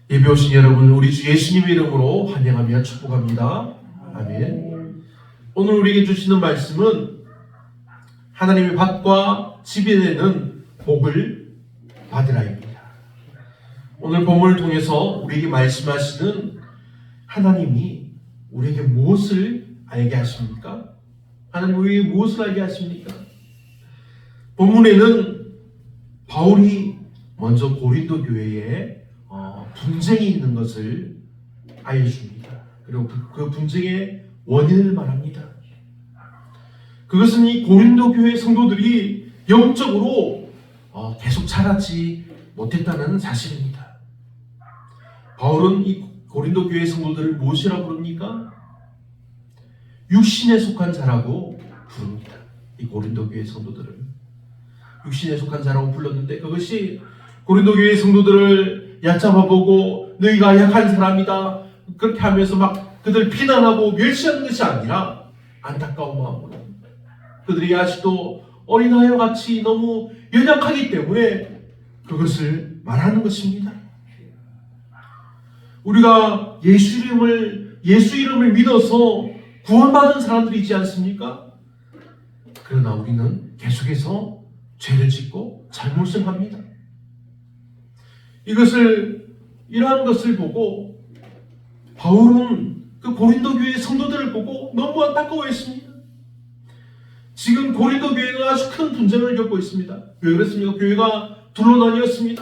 예배 오신 여러분, 우리 주 예수님의 이름으로 환영하며 축복합니다. 아멘. 오늘 우리에게 주시는 말씀은 하나님의 밭과 집에 되는 복을 받으라입니다. 오늘 본문을 통해서 우리에게 말씀하시는 하나님이 우리에게 무엇을 알게 하십니까? 하나님 우리에게 무엇을 알게 하십니까? 본문에는 바울이 먼저 고린도 교회에 분쟁이 있는 것을 알려줍니다. 그리고 그 분쟁의 원인을 말합니다. 그것은 이 고린도 교회 성도들이 영적으로 계속 자라지 못했다는 사실입니다. 바울은 이 고린도 교회 성도들을 무엇이라고 부릅니까? 육신에 속한 자라고 부릅니다. 이 고린도 교회 성도들을 육신에 속한 자라고 불렀는데, 그것이 고린도 교회 성도들을 얕잡아보고 너희가 약한 사람이다 그렇게 하면서 막 그들 비난하고 멸시하는 것이 아니라 안타까운 마음으로 그들이 아직도 어린아이와 같이 너무 연약하기 때문에 그것을 말하는 것입니다. 우리가 예수 이름을 믿어서 구원받은 사람들이지 않습니까? 그러나 우리는 계속해서 죄를 짓고 잘못을 합니다. 이러한 것을 보고 바울은 그 고린도 교회 성도들을 보고 너무 안타까워했습니다. 지금 고린도 교회는 아주 큰 분쟁을 겪고 있습니다. 왜 그렇습니까? 교회가 둘로 나뉘었습니다.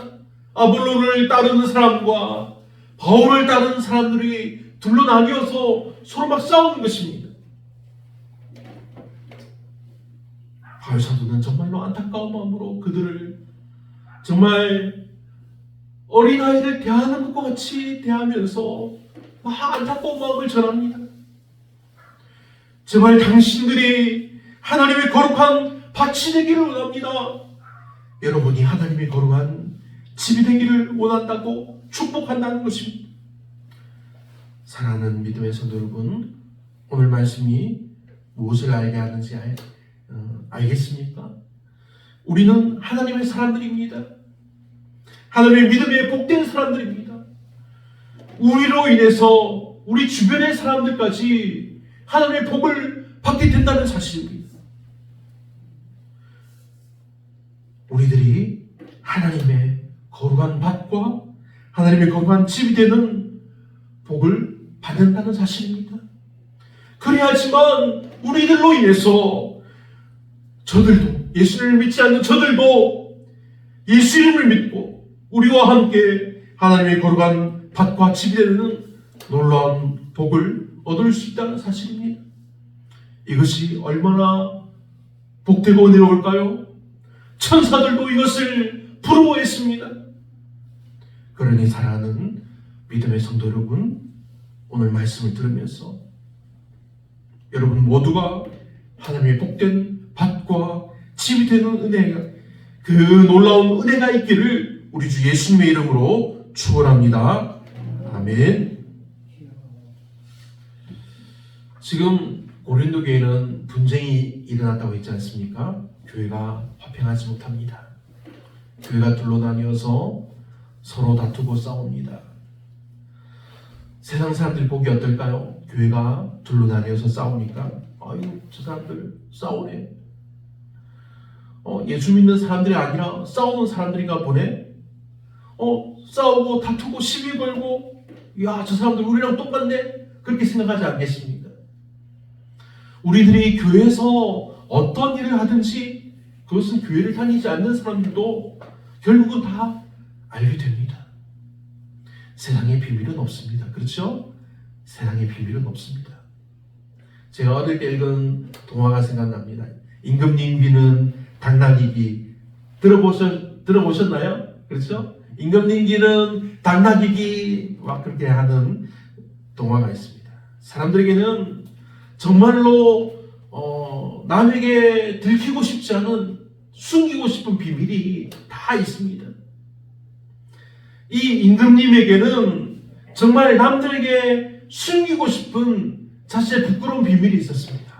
아볼로를 따르는 사람과 바울을 따르는 사람들이 둘로 나뉘어서 서로 막 싸우는 것입니다. 바울 사도는 정말로 안타까운 마음으로 그들을 정말 어린아이를 대하는 것과 같이 대하면서 막 안타까운 마음을 전합니다. 제발 당신들이 하나님의 거룩한 밭이 되기를 원합니다. 여러분이 하나님의 거룩한 집이 되기를 원한다고 축복한다는 것입니다. 사랑하는 믿음의 성도 여러분, 오늘 말씀이 무엇을 알게 하는지 알겠습니까? 우리는 하나님의 사람들입니다. 하나님의 믿음에 복된 사람들입니다. 우리로 인해서 우리 주변의 사람들까지 하나님의 복을 받게 된다는 사실입니다. 우리들이 하나님의 거룩한 밭과 하나님의 거룩한 집이 되는 복을 받는다는 사실입니다. 그래야지만 우리들로 인해서 저들도, 예수를 믿지 않는 저들도 예수 이름을 믿고 우리와 함께 하나님의 거룩한 밭과 집이 되는 놀라운 복을 얻을 수 있다는 사실입니다. 이것이 얼마나 복되고 은혜로울까요? 천사들도 이것을 부러워했습니다. 그러니 사랑하는 믿음의 성도 여러분, 오늘 말씀을 들으면서 여러분 모두가 하나님의 복된 밭과 집이 되는 은혜가, 그 놀라운 은혜가 있기를 우리 주 예수님의 이름으로 축원합니다. 아멘. 지금 고린도 교회는 분쟁이 일어났다고 했지 않습니까? 교회가 화평하지 못합니다. 교회가 둘로 나뉘어서 서로 다투고 싸웁니다. 세상 사람들이 보기 어떨까요? 교회가 둘로 나뉘어서 싸우니까 아유, 저 사람들 싸우네. 예수 믿는 사람들이 아니라 싸우는 사람들인가 보네. 싸우고 다투고 시비 걸고, 야, 저 사람들 우리랑 똑같네. 그렇게 생각하지 않겠습니까? 우리들이 교회에서 어떤 일을 하든지 그것은 교회를 다니지 않는 사람들도 결국은 다 알게 됩니다. 세상에 비밀은 없습니다. 그렇죠? 세상에 비밀은 없습니다. 제가 어릴 때 읽은 동화가 생각납니다. 임금님 귀는 당나귀 귀. 들어보셨나요? 그렇죠? 임금님 귀는 당나귀 귀. 막 그렇게 하는 동화가 있습니다. 사람들에게는 정말로 남에게 들키고 싶지 않은, 숨기고 싶은 비밀이 다 있습니다. 이 임금님에게는 정말 남들에게 숨기고 싶은 자신의 부끄러운 비밀이 있었습니다.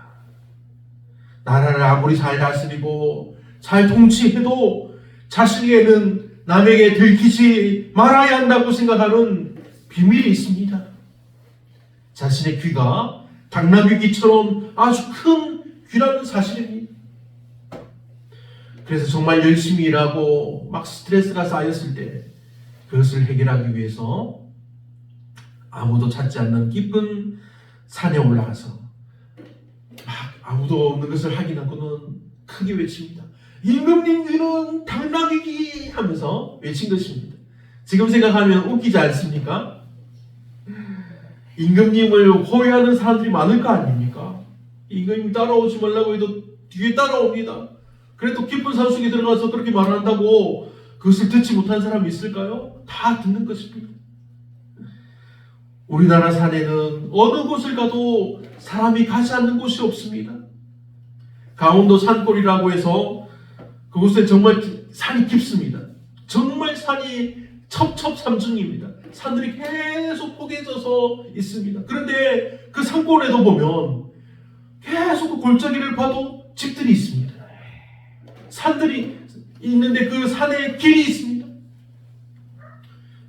나라를 아무리 잘 다스리고 잘 통치해도 자신에게는 남에게 들키지 말아야 한다고 생각하는 비밀이 있습니다. 자신의 귀가 당나귀 귀처럼 아주 큰 귀라는 사실입니다. 그래서 정말 열심히 일하고 막 스트레스가 쌓였을 때 그것을 해결하기 위해서 아무도 찾지 않는 깊은 산에 올라가서 막 아무도 없는 것을 확인하고는 크게 외칩니다. 임금님 귀는 당나귀 귀 하면서 외친 것입니다. 지금 생각하면 웃기지 않습니까? 임금님을 호위하는 사람들이 많을 거 아닙니까? 임금님 따라오지 말라고 해도 뒤에 따라옵니다. 그래도 깊은 산속에 들어가서 그렇게 말한다고 그것을 듣지 못한 사람이 있을까요? 다 듣는 것입니다. 우리나라 산에는 어느 곳을 가도 사람이 가지 않는 곳이 없습니다. 강원도 산골이라고 해서 그곳에 정말 산이 깊습니다. 정말 산이 첩첩산중입니다. 산들이 계속 포개져서 있습니다. 그런데 그 산골에도 보면 계속 그 골짜기를 봐도 집들이 있습니다. 산들이 있는데 그 산에 길이 있습니다.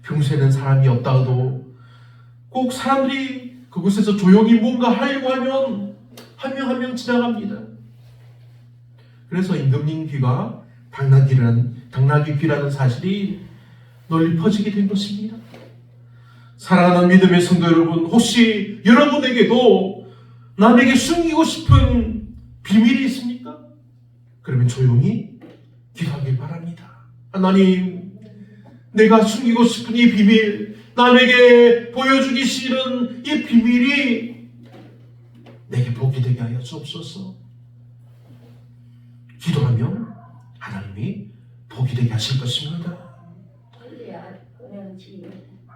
평소에는 사람이 없다 해도 꼭 사람들이 그곳에서 조용히 뭔가 하려고 하면 한 명 한 명 지나갑니다. 그래서 임금님 귀가 당나귀 귀라는 사실이 널리 퍼지게 된 것입니다. 사랑하는 믿음의 성도 여러분, 혹시 여러분에게도 남에게 숨기고 싶은 비밀이 있습니까? 그러면 조용히 기도하길 바랍니다. 하나님, 내가 숨기고 싶은 이 비밀, 남에게 보여주기 싫은 이 비밀이 내게 복이 되게 하여 주옵소서. 기도하면 하나님이 복이 되게 하실 것입니다.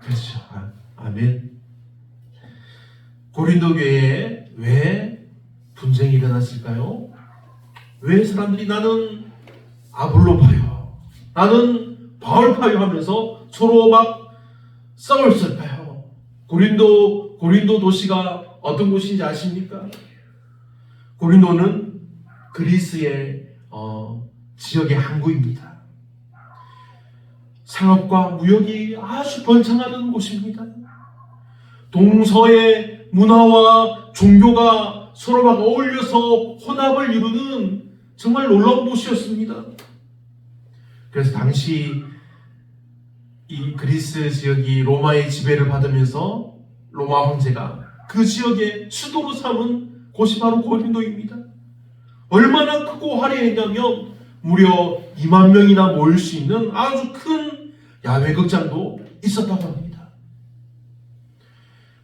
그렇죠. 아멘. 고린도 교회에 왜 분쟁이 일어났을까요? 왜 사람들이 나는 아볼로파요, 나는 바울파요 하면서 서로 막 싸웠을까요? 고린도 도시가 어떤 곳인지 아십니까? 고린도는 그리스의 지역의 항구입니다. 상업과 무역이 아주 번창하는 곳입니다. 동서의 문화와 종교가 서로 막 어울려서 혼합을 이루는 정말 놀라운 도시였습니다. 그래서 당시 이 그리스 지역이 로마의 지배를 받으면서 로마 황제가 그 지역의 수도로 삼은 곳이 바로 고린도입니다. 얼마나 크고 화려했냐면 무려 2만 명이나 모일 수 있는 아주 큰 야외 극장도 있었다고 합니다.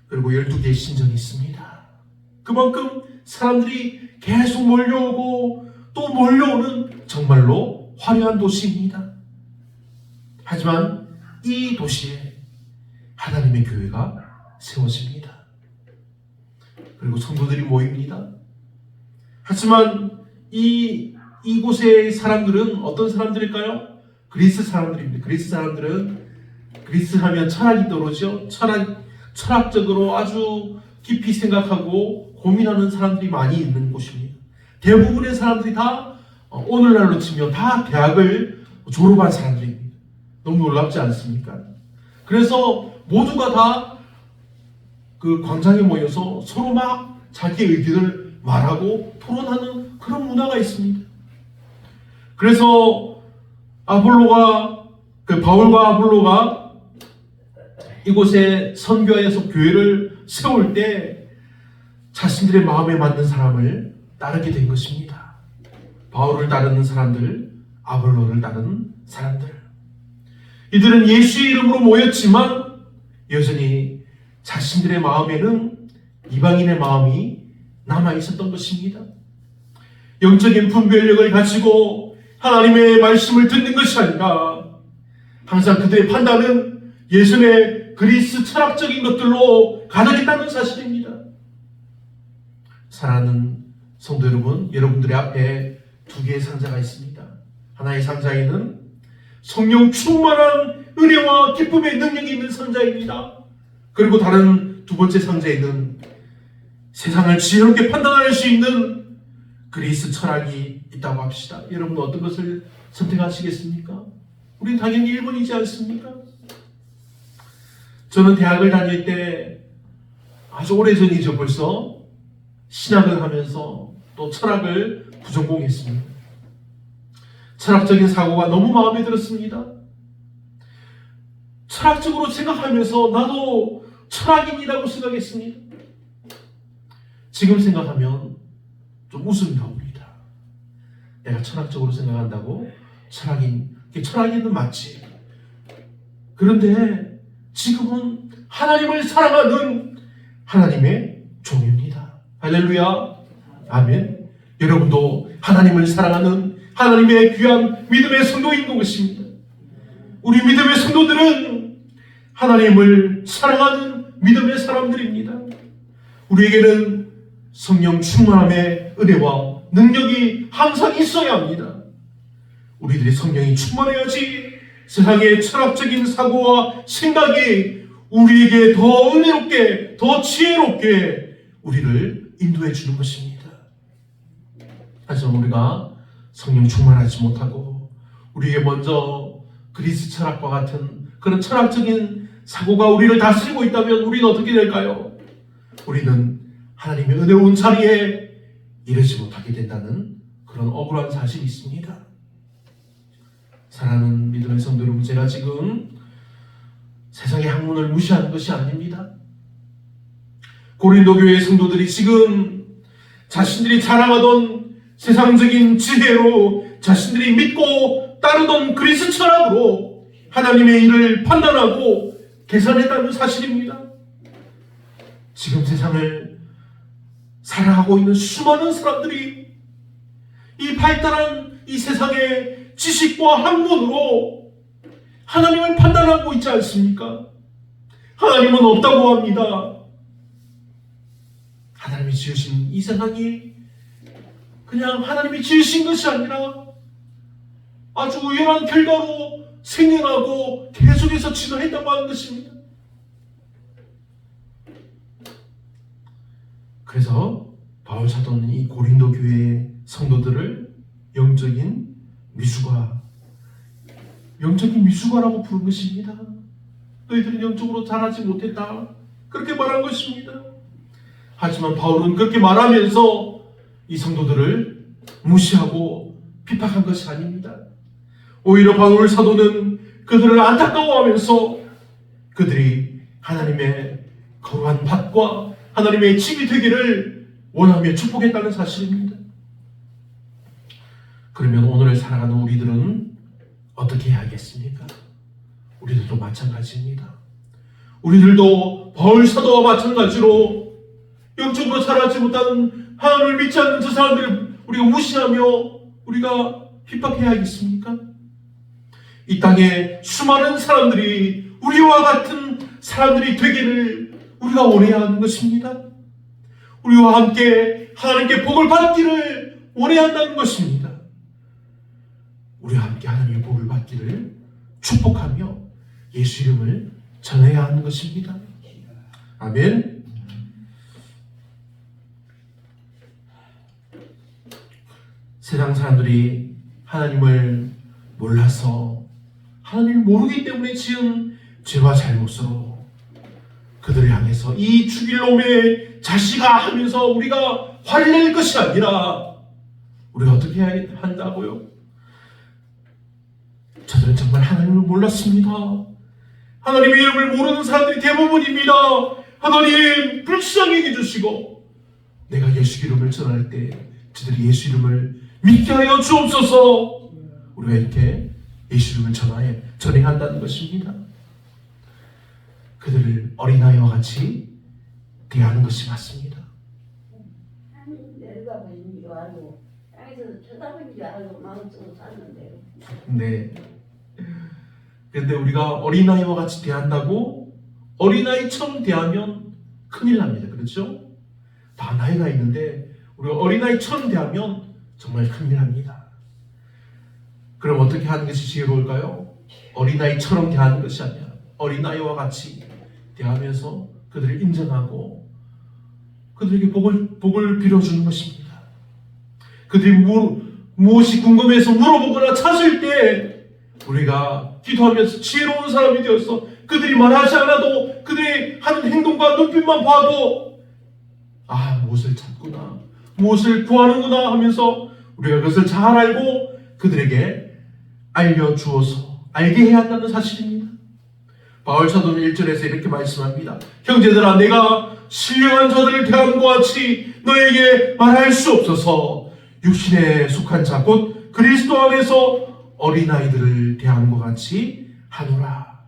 그리고 12개의 신전이 있습니다. 그만큼 사람들이 계속 몰려오고 또 몰려오는 정말로 화려한 도시입니다. 하지만 이 도시에 하나님의 교회가 세워집니다. 그리고 성도들이 모입니다. 하지만 이곳의 사람들은 어떤 사람들일까요? 그리스 사람들입니다. 그리스 사람들은, 그리스 하면 철학이 떠오르죠. 철학적으로 아주 깊이 생각하고 고민하는 사람들이 많이 있는 곳입니다. 대부분의 사람들이 다 오늘날로 치면 다 대학을 졸업한 사람들입니다. 너무 놀랍지 않습니까? 그래서 모두가 다 그 광장에 모여서 서로 막 자기의 의견을 말하고 토론하는 그런 문화가 있습니다. 그래서 바울과 아볼로가 이곳에 선교해서 교회를 세울 때 자신들의 마음에 맞는 사람을 따르게 된 것입니다. 바울을 따르는 사람들, 아볼로를 따르는 사람들. 이들은 예수의 이름으로 모였지만 여전히 자신들의 마음에는 이방인의 마음이 남아 있었던 것입니다. 영적인 분별력을 가지고 하나님의 말씀을 듣는 것이 아니라 항상 그들의 판단은 예전의 그리스 철학적인 것들로 가득했다는 사실입니다. 사랑하는 성도 여러분, 여러분들의 앞에 두 개의 상자가 있습니다. 하나의 상자에는 성령 충만한 은혜와 기쁨의 능력이 있는 상자입니다. 그리고 다른 두 번째 상자에는 세상을 지혜롭게 판단할 수 있는 그리스 철학이 있다고 합시다. 여러분 어떤 것을 선택하시겠습니까? 우린 당연히 1번이지 않습니까? 저는 대학을 다닐 때 아주 오래전이죠. 벌써 신학을 하면서 또 철학을 부전공했습니다. 철학적인 사고가 너무 마음에 들었습니다. 철학적으로 생각하면서 나도 철학인이라고 생각했습니다. 지금 생각하면 좀 웃음이 나옵니다. 내가 철학적으로 생각한다고 철학인은 맞지. 그런데 지금은 하나님을 사랑하는 하나님의 종입니다. 할렐루야. 아멘. 여러분도 하나님을 사랑하는 하나님의 귀한 믿음의 성도인 것입니다. 우리 믿음의 성도들은 하나님을 사랑하는 믿음의 사람들입니다. 우리에게는 성령 충만함의 은혜와 능력이 항상 있어야 합니다. 우리들이 성령이 충만해야지 세상의 철학적인 사고와 생각이 우리에게 더 은혜롭게, 더 지혜롭게 우리를 인도해 주는 것입니다. 하지만 우리가 성령 충만하지 못하고 우리에게 먼저 그리스 철학과 같은 그런 철학적인 사고가 우리를 다스리고 있다면 우리는 어떻게 될까요? 우리는 하나님의 은혜로운 자리에 이르지 못하게 된다는 그런 억울한 사실이 있습니다. 사랑하는 믿음의 성도 여러분, 제가 지금 세상의 학문을 무시하는 것이 아닙니다. 고린도 교회의 성도들이 지금 자신들이 자랑하던 세상적인 지혜로 자신들이 믿고 따르던 그리스 철학으로 하나님의 일을 판단하고 계산했다는 사실입니다. 지금 세상을 살아가고 있는 수많은 사람들이 이 발달한 이 세상의 지식과 학문으로 하나님을 판단하고 있지 않습니까? 하나님은 없다고 합니다. 하나님이 지으신 이 세상이 그냥 하나님이 지으신 것이 아니라 아주 우연한 결과로 생겨나고 계속해서 진화했다고 하는 것입니다. 그래서 바울 사도는 이 고린도 교회의 성도들을 영적인 미숙아라고 부른 것입니다. 너희들은 영적으로 자라지 못했다, 그렇게 말한 것입니다. 하지만 바울은 그렇게 말하면서 이 성도들을 무시하고 비판한 것이 아닙니다. 오히려 바울 사도는 그들을 안타까워하면서 그들이 하나님의 거룩한 밭과 하나님의 집이 되기를 원하며 축복했다는 사실입니다. 그러면 오늘을 살아가는 우리들은 어떻게 해야겠습니까? 우리들도 마찬가지입니다. 우리들도 바울 사도와 마찬가지로 영적으로 자라지 못하는 하나님을 믿지 않는 저 사람들을 우리가 무시하며 우리가 핍박해야겠습니까? 이 땅에 수많은 사람들이 우리와 같은 사람들이 되기를 우리가 원해야 하는 것입니다. 우리와 함께 하나님께 복을 받기를 원해야 한다는 것입니다. 우리와 함께 하나님의 복을 받기를 축복하며 예수 이름을 전해야 하는 것입니다. 아멘. 세상 사람들이 하나님을 몰라서 하나님을 모르기 때문에 지은 죄와 잘못으로 그들을 향해서 이 죽일 놈의 자식아 하면서 우리가 화를 낼 것이 아니라 우리가 어떻게 해야 한다고요? 저들은 정말 하나님을 몰랐습니다. 하나님의 이름을 모르는 사람들이 대부분입니다. 하나님 불쌍히 해주시고 내가 예수 이름을 전할 때 저들이 예수 이름을 믿게 하여 주옵소서. 우리가 이렇게 예수 이름을 전해야 한다는 것입니다. 그들을 어린아이와 같이 대하는 것이 맞습니다. 내려다보는 줄 알고 땅에서 쳐다보는 줄 알고 마음속으로 샀는데. 네. 그런데 우리가 어린아이와 같이 대한다고 어린아이처럼 대하면 큰일 납니다. 그렇죠? 다 나이가 있는데 우리가 어린아이처럼 대하면 정말 큰일 납니다. 그럼 어떻게 하는 것이 지혜로울까요? 어린아이처럼 대하는 것이 아니라 어린아이와 같이 대하면서 그들을 인정하고 그들에게 복을 빌어주는 것입니다. 그들이 무엇이 궁금해서 물어보거나 찾을 때 우리가 기도하면서 지혜로운 사람이 되어서 그들이 말하지 않아도 그들이 하는 행동과 눈빛만 봐도 무엇을 찾구나, 무엇을 구하는구나 하면서 우리가 그것을 잘 알고 그들에게 알려주어서 알게 해야 한다는 사실입니다. 바울 사도는 1절에서 이렇게 말씀합니다. 형제들아, 내가 신령한 자들을 대하는 것 같이 너에게 말할 수 없어서 육신에 속한 자 곧 그리스도 안에서 어린아이들을 대하는 것 같이 하노라.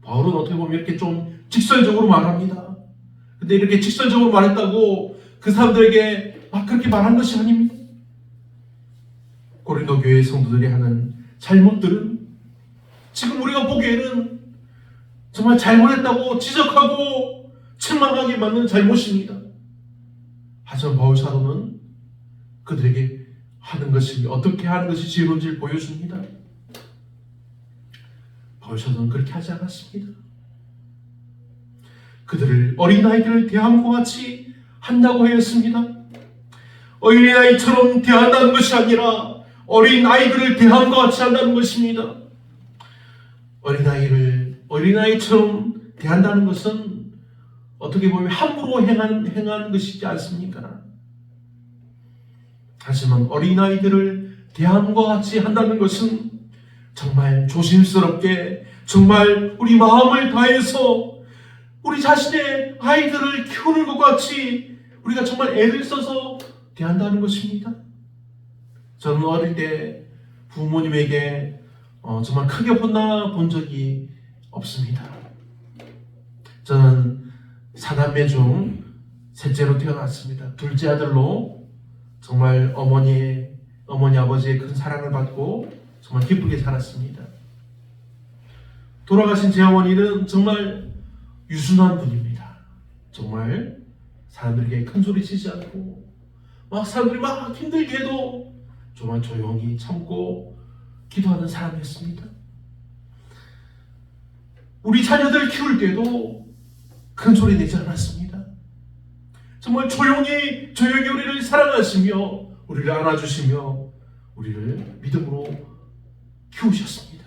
바울은 어떻게 보면 이렇게 좀 직설적으로 말합니다. 근데 이렇게 직설적으로 말했다고 그 사람들에게 막 그렇게 말한 것이 아닙니다. 고린도 교회 성도들이 하는 잘못들은 지금 우리가 보기에는 정말 잘못했다고 지적하고 책망하게 맞는 잘못입니다. 하지만 바울 사도는 그들에게 하는 것이 어떻게 하는 것이 지혜로운지를 보여줍니다. 바울 사도는 그렇게 하지 않았습니다. 그들을 어린아이들을 대함과 같이 한다고 하였습니다. 어린아이처럼 대한다는 것이 아니라 어린아이들을 대함과 같이 한다는 것입니다. 어린아이처럼 대한다는 것은 어떻게 보면 함부로 행하는 것이지 않습니까? 하지만 어린아이들을 대함과 같이 한다는 것은 정말 조심스럽게, 정말 우리 마음을 다해서 우리 자신의 아이들을 키우는 것 같이 우리가 정말 애를 써서 대한다는 것입니다. 저는 어릴 때 부모님에게 정말 크게 혼나본 적이 없습니다. 저는 4남매 중 셋째로 태어났습니다. 둘째 아들로 정말 어머니 아버지의 큰 사랑을 받고 정말 기쁘게 살았습니다. 돌아가신 제 어머니는 정말 유순한 분입니다. 정말 사람들에게 큰 소리 치지 않고 사람들이 막 힘들게 해도 정말 조용히 참고 기도하는 사람이었습니다. 우리 자녀들 키울 때도 큰 소리 내지 않았습니다. 정말 조용히 우리를 사랑하시며 우리를 안아주시며 우리를 믿음으로 키우셨습니다.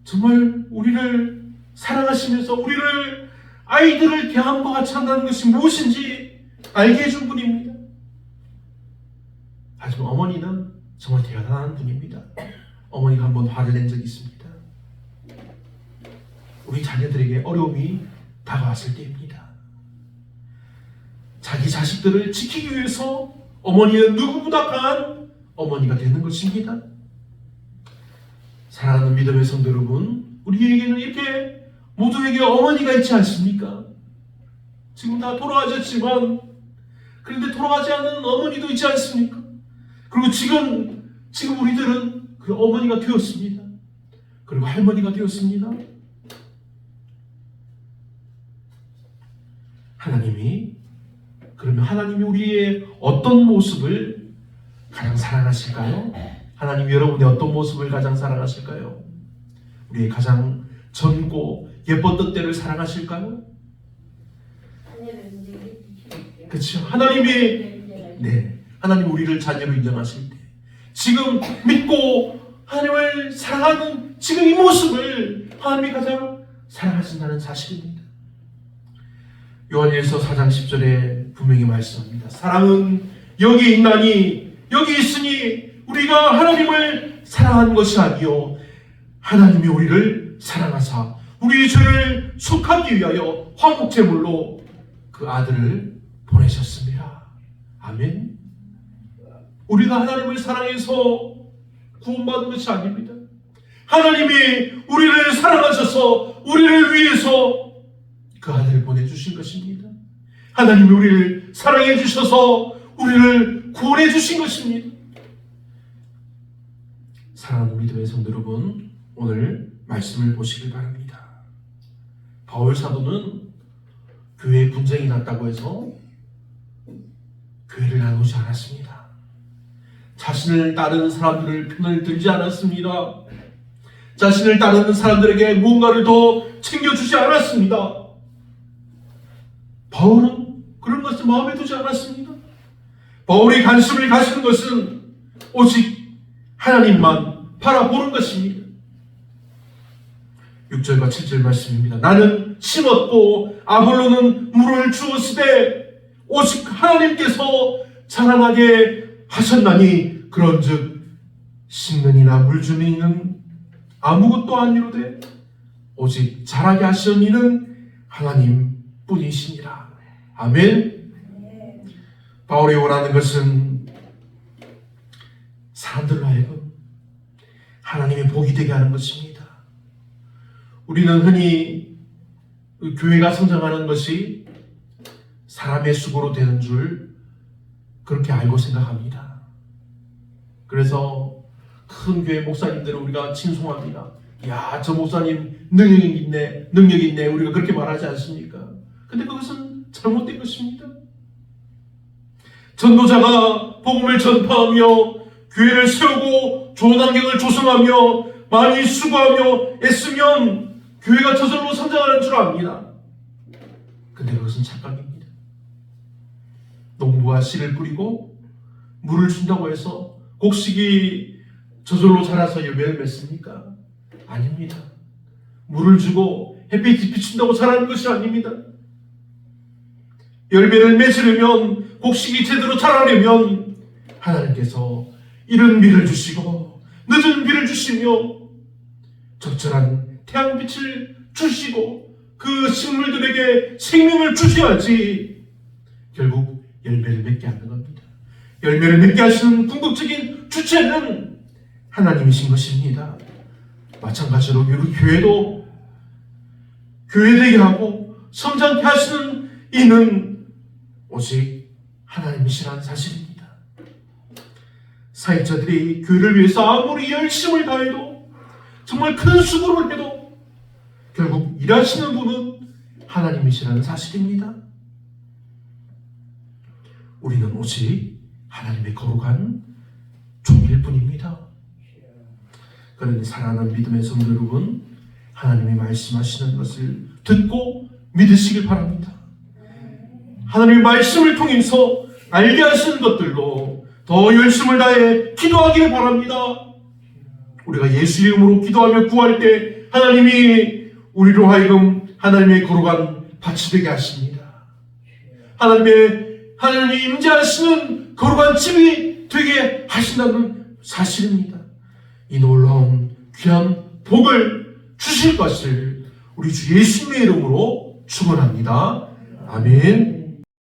정말 우리를 사랑하시면서 우리를 아이들을 대함과 같이 한다는 것이 무엇인지 알게 해준 분입니다. 하지만 어머니는 정말 대단한 분입니다. 어머니가 한번 화를 낸 적이 있습니다. 우리 자녀들에게 어려움이 다가왔을 때입니다. 자기 자식들을 지키기 위해서 어머니는 누구보다 강한 어머니가 되는 것입니다. 사랑하는 믿음의 성도 여러분, 우리에게는 이렇게 모두에게 어머니가 있지 않습니까? 지금 다 돌아가셨지만 그런데 돌아가지 않는 어머니도 있지 않습니까? 그리고 지금 우리들은 그 어머니가 되었습니다. 그리고 할머니가 되었습니다. 그러면 하나님이 우리의 어떤 모습을 가장 사랑하실까요? 하나님이 여러분의 어떤 모습을 가장 사랑하실까요? 우리의 가장 젊고 예뻤던 때를 사랑하실까요? 그렇죠. 하나님 우리를 자녀로 인정하실 때, 지금 믿고 하나님을 사랑하는 지금 이 모습을 하나님이 가장 사랑하신다는 사실입니다. 요한일서 4장 10절에 분명히 말씀합니다. 사랑은 여기 있나니, 여기 있으니 우리가 하나님을 사랑하는 것이 아니요 하나님이 우리를 사랑하사 우리 죄를 속하기 위하여 화목제물로 그 아들을 보내셨습니다. 아멘. 우리가 하나님을 사랑해서 구원받은 것이 아닙니다. 하나님이 우리를 사랑하셔서 우리를 위해서 그 아들을 보내주신 것입니다. 하나님이 우리를 사랑해 주셔서 우리를 구원해 주신 것입니다. 사랑하는 믿음의 성도 여러분, 오늘 말씀을 보시길 바랍니다. 바울 사도는 교회에 분쟁이 났다고 해서 교회를 나누지 않았습니다. 자신을 따르는 사람들을 편을 들지 않았습니다. 자신을 따르는 사람들에게 무언가를 더 챙겨주지 않았습니다. 바울은 그런 것을 마음에 두지 않았습니다. 바울이 관심을 가지는 것은 오직 하나님만, 바라보는 것입니다. 6절과 7절 말씀입니다. 나는 심었고 아볼로는 물을 주었으되 오직 하나님께서 자라나게 하셨나니 그런즉 심는 이나 물 주는 이는 아무것도 아니로되 오직 자라게 하시는 이는 하나님 뿐이시니라. 아멘. 바울이 원하는 것은 사람들로 하여금 하나님의 복이 되게 하는 것입니다. 우리는 흔히 교회가 성장하는 것이 사람의 수고로 되는 줄 그렇게 알고 생각합니다. 그래서 큰 교회 목사님들을 우리가 칭송합니다. 야, 저 목사님 능력이 있네 우리가 그렇게 말하지 않습니까? 근데 그것은 잘못된 것입니다. 전도자가 복음을 전파하며 교회를 세우고 좋은 환경을 조성하며 많이 수고하며 애쓰면 교회가 저절로 성장하는 줄 압니다. 근데 그것은 착각입니다. 농부가 씨를 뿌리고 물을 준다고 해서 곡식이 저절로 자라서 열매를 맺습니까? 아닙니다. 물을 주고 햇빛이 비춘다고 자라는 것이 아닙니다. 열매를 맺으려면 곡식이 제대로 자라려면 하나님께서 이른 비를 주시고 늦은 비를 주시며 적절한 태양빛을 주시고 그 식물들에게 생명을 주셔야지 결국 열매를 맺게 하는 겁니다. 열매를 맺게 하시는 궁극적인 주체는 하나님이신 것입니다. 마찬가지로 우리 교회도 교회되게 하고 성장케 하시는 이는 오직 하나님이시라는 사실입니다. 사역자들이 교회를 위해서 아무리 열심을 다해도 정말 큰 수고를 해도 결국 일하시는 분은 하나님이시라는 사실입니다. 우리는 오직 하나님의 거룩한 종일 뿐입니다. 그러니 사랑하는 믿음의 성도 여러분, 하나님이 말씀하시는 것을 듣고 믿으시길 바랍니다. 하나님의 말씀을 통해서 알게 하시는 것들로 더 열심을 다해 기도하기를 바랍니다. 우리가 예수 이름으로 기도하며 구할 때 하나님이 우리로 하여금 하나님의 거룩한 밭이 되게 하십니다. 하나님이 임재하시는 거룩한 집이 되게 하신다는 사실입니다. 이 놀라운 귀한 복을 주실 것을 우리 주 예수님의 이름으로 축원합니다. 아멘.